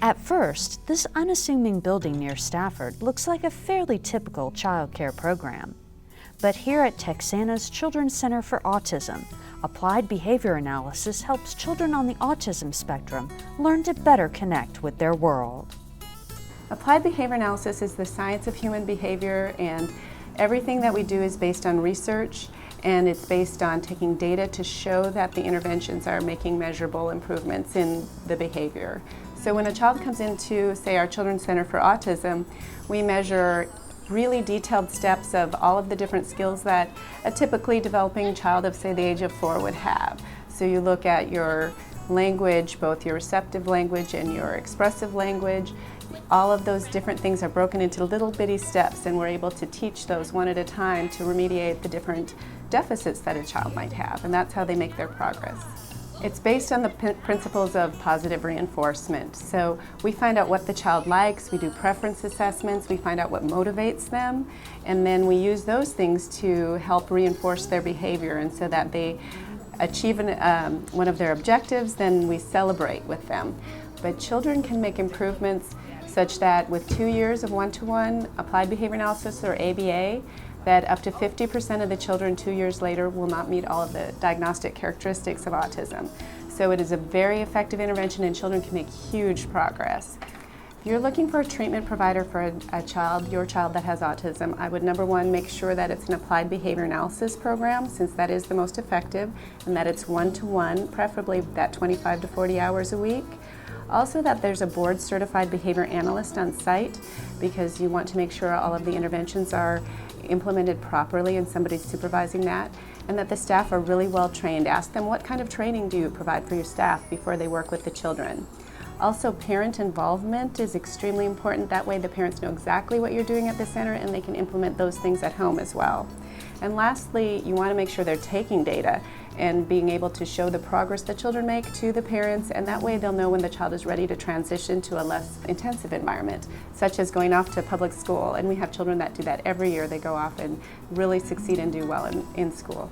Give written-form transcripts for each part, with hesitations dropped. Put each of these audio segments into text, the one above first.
At first, this unassuming building near Stafford looks like a fairly typical child care program. But here at Texana's Children's Center for Autism, applied behavior analysis helps children on the autism spectrum learn to better connect with their world. Applied behavior analysis is the science of human behavior, and everything that we do is based on research, and it's based on taking data to show that the interventions are making measurable improvements in the behavior. So when a child comes into, say, our Children's Center for Autism, we measure really detailed steps of all of the different skills that a typically developing child of, say, the age of 4 would have. So you look at your language, both your receptive language and your expressive language. All of those different things are broken into little bitty steps, and we're able to teach those one at a time to remediate the different deficits that a child might have, and that's how they make their progress. It's based on the principles of positive reinforcement. So we find out what the child likes, we do preference assessments, we find out what motivates them, and then we use those things to help reinforce their behavior, and so that they achieve one of their objectives, then we celebrate with them. But children can make improvements such that with 2 years of one-to-one applied behavior analysis, or ABA, that up to 50% of the children 2 years later will not meet all of the diagnostic characteristics of autism. So it is a very effective intervention, and children can make huge progress. If you're looking for a treatment provider for a child, your child that has autism, I would #1 make sure that it's an applied behavior analysis program, since that is the most effective, and that it's one-to-one, preferably that 25 to 40 hours a week. Also that there's a board certified behavior analyst on site, because you want to make sure all of the interventions are implemented properly and somebody's supervising that, and that the staff are really well trained. Ask them, what kind of training do you provide for your staff before they work with the children? Also, parent involvement is extremely important. That way the parents know exactly what you're doing at the center, and they can implement those things at home as well. And lastly, you want to make sure they're taking data and being able to show the progress the children make to the parents, and that way they'll know when the child is ready to transition to a less intensive environment, such as going off to public school. And we have children that do that every year. They go off and really succeed and do well in school.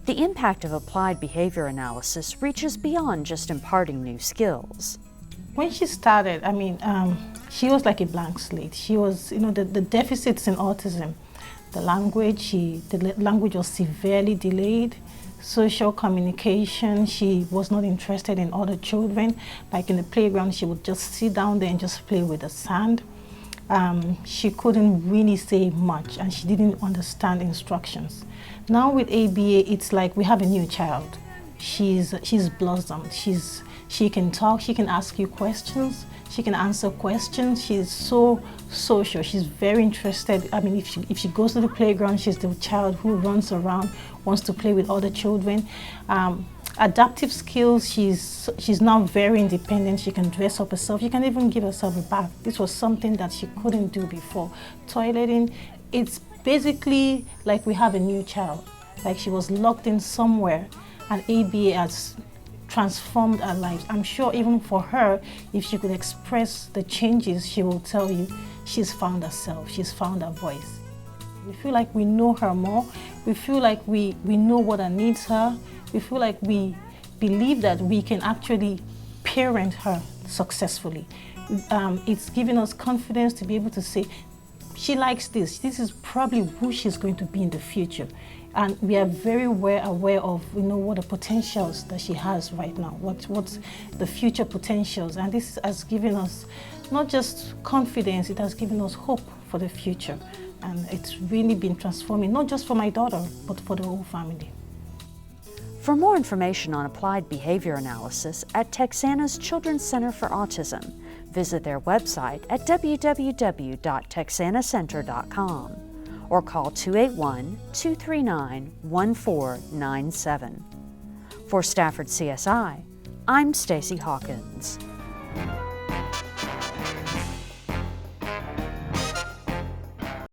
The impact of applied behavior analysis reaches beyond just imparting new skills. When she started, she was like a blank slate. She was, the deficits in autism, the language was severely delayed. Social communication, she was not interested in other children. Like in the playground, she would just sit down there and just play with the sand. She couldn't really say much, and she didn't understand instructions. Now with ABA, it's like we have a new child. She's blossomed. She can talk, she can ask you questions, she can answer questions. She's so social. She's very interested. If she goes to the playground, she's the child who runs around, wants to play with other children. Adaptive skills, she's now very independent. She can dress up herself. She can even give herself a bath. This was something that she couldn't do before. Toileting, it's basically like we have a new child. Like she was locked in somewhere, and ABA has transformed her life. I'm sure even for her, if she could express the changes, she will tell you she's found herself, she's found her voice. We feel like we know her more. We feel like we know what her needs are. We feel like we believe that we can actually parent her successfully. It's giving us confidence to be able to say, she likes this. This is probably who she's going to be in the future. And we are very aware of what the potentials that she has right now, what's the future potentials. And this has given us not just confidence, it has given us hope for the future. And it's really been transforming, not just for my daughter, but for the whole family. For more information on applied behavior analysis at Texana's Children's Center for Autism, visit their website at www.texanacenter.com or call 281-239-1497. For Stafford CSI, I'm Stacee Hawkins.